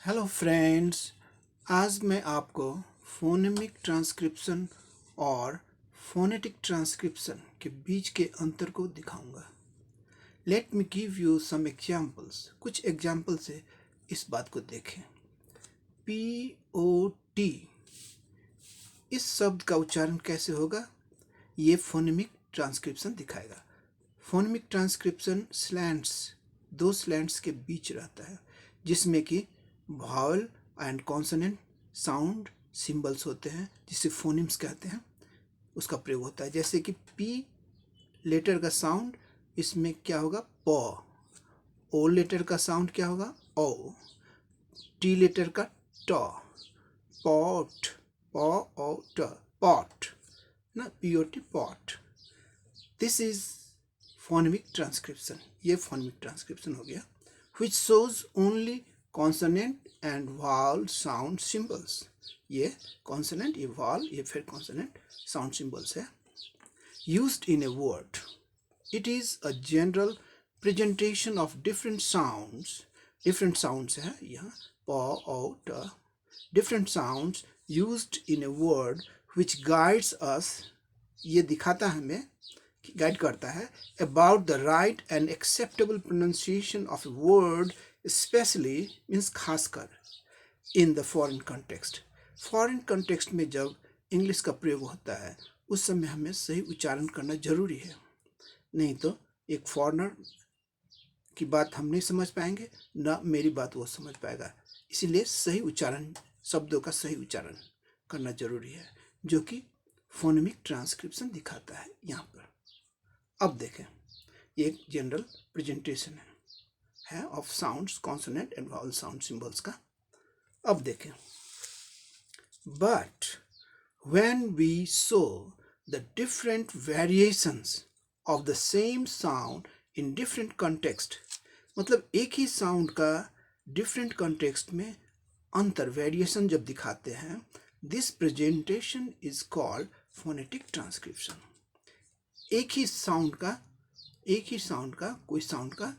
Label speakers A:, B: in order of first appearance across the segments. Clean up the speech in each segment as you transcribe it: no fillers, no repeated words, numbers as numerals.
A: Hello friends. आज मैं आपको फोनेमिक ट्रांसक्रिप्शन और फोनेटिक ट्रांसक्रिप्शन के बीच के अंतर को दिखाऊंगा। Let me give you some examples. कुछ एग्जांपल से इस बात को देखें। POT, इस शब्द का उच्चारण कैसे होगा, ये फोनेमिक ट्रांसक्रिप्शन दिखाएगा। फोनेमिक ट्रांसक्रिप्शन स्लैंट्स, दो स्लैंट्स के बीच रहता है, जिसमें कि vowel and consonant sound symbols होते हैं, जिसे फोनिम्स कहते हैं, उसका प्रयोग होता है। जैसे कि पी लेटर का साउंड, इसमें क्या होगा, प। ओ लेटर का साउंड क्या होगा, ओ। टी लेटर का ट, पॉट, प ओ ट, पॉट ना, POT, pot. This is phonemic transcription, ये फोनेमिक ट्रांसक्रिप्शन हो गया, which shows only consonant and vowel sound symbols। ये consonant, ये vowel, ये फिर consonant sound symbols है। Used in a word, it is a general presentation of different sounds है यहाँ, प ओ ट, different sounds used in a word which guides us, ये दिखाता है हमें, गाइड करता है, about the right and acceptable pronunciation of a word, especially means खासकर in the foreign context। foreign context में जब इंग्लिश का प्रयोग होता है, उस समय हमें सही उच्चारण करना जरूरी है, नहीं तो एक फॉरेनर की बात हम नहीं समझ पाएंगे, ना मेरी बात वो समझ पाएगा। इसीलिए सही उच्चारण, शब्दों का सही उच्चारण करना जरूरी है, जो कि फोनेमिक ट्रांसक्रिप्शन दिखाता है यहाँ पर। अब देखें, ये एक जनरल प्रेजेंटेशन है of sounds, consonant and vowel sound symbols का। अब देखें, but when we show the different variations of the same sound in different context, मतलब एक ही साउंड का डिफरेंट कॉन्टेक्स्ट में अंतर, वेरिएशन जब दिखाते हैं, this presentation is called phonetic transcription. एक ही साउंड का कोई साउंड का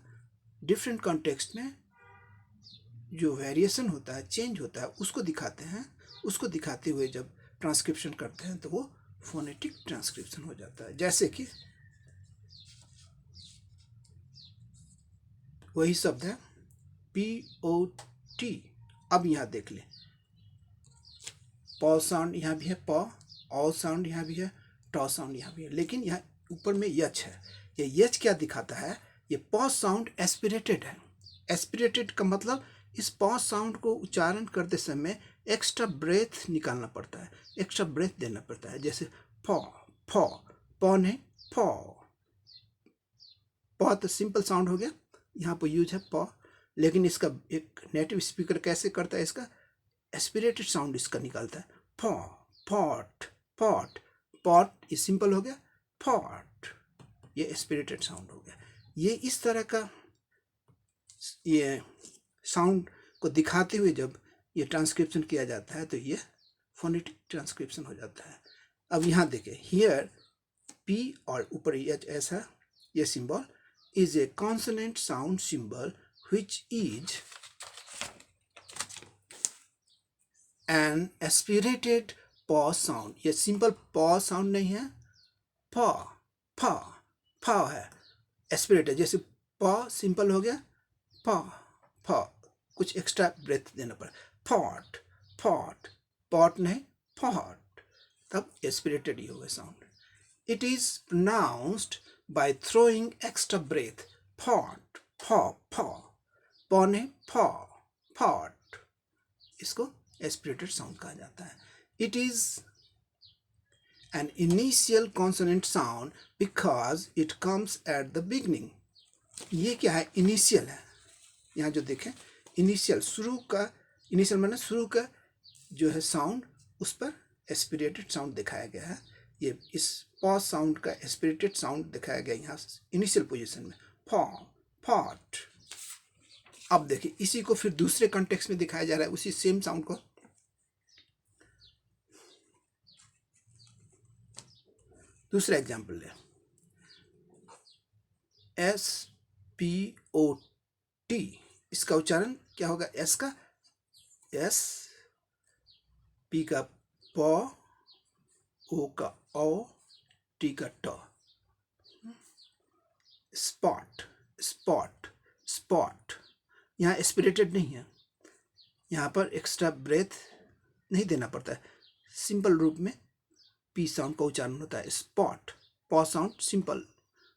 A: डिफरेंट कॉन्टेक्स्ट में जो वेरिएशन होता है, चेंज होता है, उसको दिखाते हैं। उसको दिखाते हुए जब ट्रांसक्रिप्शन करते हैं तो वो फोनेटिक ट्रांसक्रिप्शन हो जाता है। जैसे कि वही शब्द है POT। अब यहाँ देख लें, प साउंड यहाँ भी है, प, औ साउंड यहाँ भी है, ट साउंड यहाँ भी है, लेकिन यहाँ ऊपर में यच है। ये यच क्या दिखाता है, ये प साउंड एस्पिरेटेड है। एस्पिरेटेड का मतलब इस प साउंड को उच्चारण करते समय एक्स्ट्रा ब्रेथ निकालना पड़ता है, एक्स्ट्रा ब्रेथ देना पड़ता है। जैसे फ, फ, प नहीं फ। प तो सिंपल साउंड हो गया, यहाँ पर यूज है प, लेकिन इसका एक नेटिव स्पीकर कैसे करता है, इसका एस्पिरेटेड साउंड इसका निकालता है, फ, फॉट, पॉट। पॉट ये सिंपल हो गया, फॉट ये एस्पिरेटेड साउंड हो गया। ये इस तरह का ये साउंड को दिखाते हुए जब ये ट्रांसक्रिप्शन किया जाता है तो ये फोनेटिक ट्रांसक्रिप्शन हो जाता है। अब यहाँ देखें, हियर P और ऊपर एच ऐसा, ये symbol is a consonant sound symbol which is an aspirated प साउंड। ये सिंपल प साउंड नहीं है, फ, फ, फ है एस्पिरेटेड। जैसे प सिंपल हो गया, फ, फ, कुछ एक्स्ट्रा ब्रेथ देना पड़ा, फॉट, फॉट, पॉट नहीं फॉट, तब एस्पिरेटेड ही होगा sound. It is pronounced by throwing extra breath, फॉट, फ, फ, प नहीं फ, फॉट, इसको एस्पिरेटेड साउंड कहा जाता है। It is an initial consonant sound because it comes at the beginning। ये क्या है, इनिशियल है। यहाँ जो देखें, इनिशियल, शुरू का, इनिशियल माने शुरू का जो है साउंड, उस पर एस्पिरेटेड साउंड दिखाया गया है। ये इस प साउंड का एस्पिरेटेड साउंड दिखाया गया यहाँ इनिशियल पोजीशन में, फ, फॉट। अब देखिए, इसी को फिर दूसरे कॉन्टेक्स्ट में दिखाया जा रहा है, उसी सेम साउंड को। दूसरा एग्जाम्पल ले, SPOT, इसका उच्चारण क्या होगा, एस का एस, पी का प, ओ का ओ, टी का ट। Spot, spot, spot. यहाँ एस्पिरेटेड नहीं है, यहाँ पर एक्स्ट्रा ब्रेथ नहीं देना पड़ता है, सिंपल रूप में पी साउंड का उच्चारण होता है। स्पॉट, प साउंड सिंपल,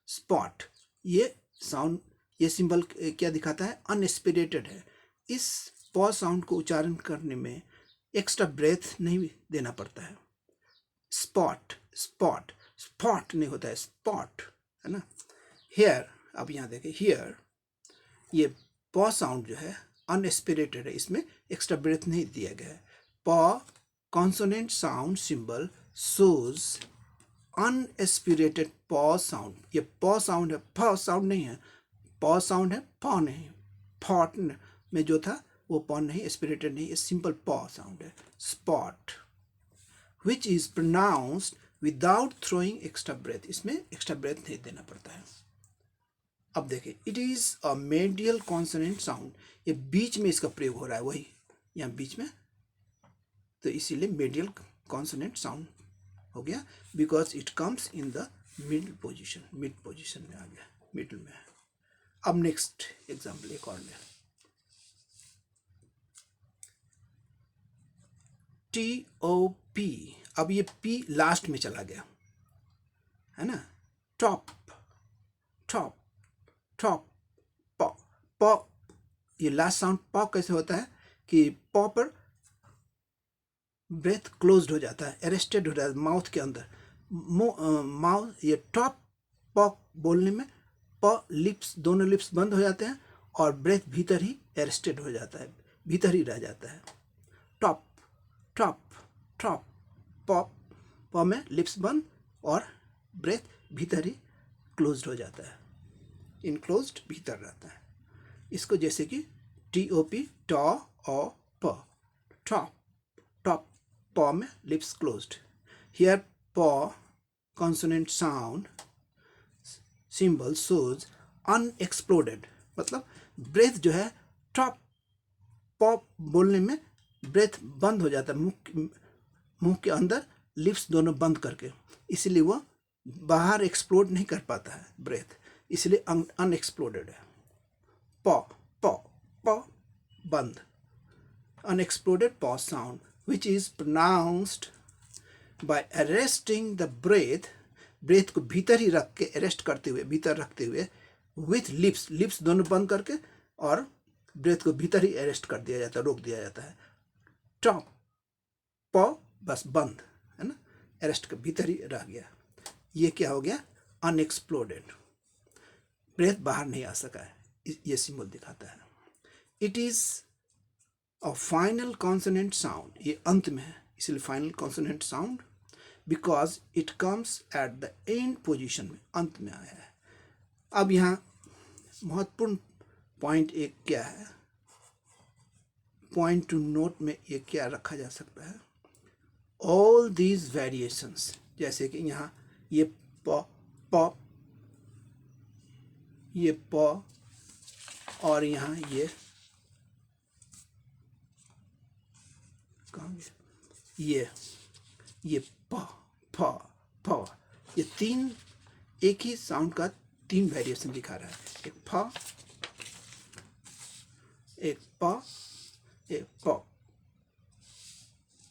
A: स्पॉट। ये साउंड, ये सिंबल क्या दिखाता है? अनएस्पिरेटेड है। इस प साउंड को उच्चारण करने में एक्स्ट्रा ब्रेथ नहीं देना पड़ता है। स्पॉट, स्पॉट, स्पॉट नहीं होता है, स्पॉट, है ना। हेयर, अब यहाँ देखें, हियर, ये प साउंड जो है अनएस्पिरेटेड है, इसमें एक्स्ट्रा ब्रेथ नहीं दिया गया है। प कॉन्सोनेंट साउंड सिंबल शोज अनएस्पिरेटेड प साउंड। ये प साउंड है, फ साउंड नहीं है, प साउंड है, फ नहीं। फॉट में जो था वो प नहीं, एस्पिरेटेड नहीं, ये सिंपल प साउंड है। Spot which is pronounced without throwing extra breath, इसमें एक्स्ट्रा ब्रेथ नहीं देना पड़ता है। अब देखिए, it is a medial consonant sound, ये बीच में इसका प्रयोग हो रहा है, वही यहाँ बीच में, तो इसीलिए मेडियल कॉन्सोनेंट साउंड हो गया, because it comes in the mid position, mid position में आ गया, मिडल में। अब नेक्स्ट एग्जाम्पल एक और ले, टी ओ पी। अब ये पी लास्ट में चला गया, है ना। टॉप, टॉप, टॉप, प, प, ये लास्ट साउंड प कैसे होता है कि प पर ब्रेथ क्लोज्ड हो जाता है, अरेस्टेड हो जाता है माउथ के अंदर, माउथ, ये टॉप प बोलने में प लिप्स, दोनों लिप्स बंद हो जाते हैं और ब्रेथ भीतर ही अरेस्टेड हो जाता है, भीतर ही रह जाता है। टॉप, टॉप, टॉप, पॉप, प में लिप्स बंद और ब्रेथ भीतर ही क्लोज्ड हो जाता है, इनक्लोज्ड भीतर रहता है। इसको जैसे कि टी ओ पी, ट ओ प, टॉप, टॉप, प में लिप्स क्लोज्ड। हियर प consonant sound symbol shows unexploded, मतलब ब्रेथ जो है टॉप प बोलने में ब्रेथ बंद हो जाता है, मुंह के अंदर लिप्स दोनों बंद करके, इसलिए वो बाहर एक्सप्लोड नहीं कर पाता है ब्रेथ, इसलिए अनएक्सप्लोडेड है। प, प, प बंद, अनएक्सप्लोडेड प sound which is pronounced by arresting the breath, breath को भीतर ही रख के, अरेस्ट करते हुए, भीतर रखते हुए, with lips, लिप्स दोनों बंद करके और ब्रेथ को भीतर ही अरेस्ट कर दिया जाता है, रोक दिया जाता है। टॉप, प बस बंद, है ना, अरेस्ट के भीतर ही रह गया, ये क्या हो गया? अनएक्सप्लोडेड, ब्रेथ बाहर नहीं आ सका है, ये सिंबल दिखाता है। It is a final consonant sound, ये अंत में है, इसलिए final consonant sound, because it comes at the end position में, अंत में आया है। अब यहाँ महत्वपूर्ण पॉइंट एक क्या है, पॉइंट टू नोट में ये क्या रखा जा सकता है? ऑल दीज वेरिएशंस, जैसे कि यहाँ ये प, प, ये प और यहाँ ये कहाँ ये प, फ, फ, ये तीन एक ही साउंड का तीन वेरिएशन दिखा रहा है, एक फ, एक प, एक प,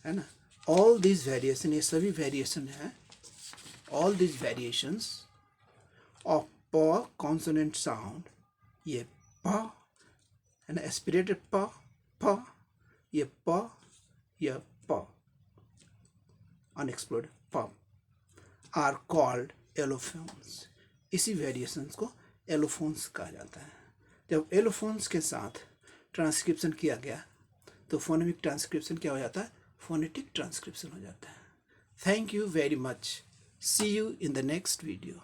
A: है ना। ऑल दिस वेरिएशन, ये सभी वेरिएशन है, ऑल दिस वेरिएशंस ऑफ प कॉन्सोनेंट साउंड, ये प है ना, एस्पिरेटेड प, फ, ये प, यह प, अनएक्सप्लोर्ड प, आर कॉल्ड एलोफोन्स। इसी वेरिएशंस को एलोफोन्स कहा जाता है। जब एलोफोन्स के साथ ट्रांसक्रिप्शन किया गया तो फोनेमिक ट्रांसक्रिप्शन क्या हो जाता है? फोनेटिक ट्रांसक्रिप्शन हो जाता है। Thank you very much, see you in the next video.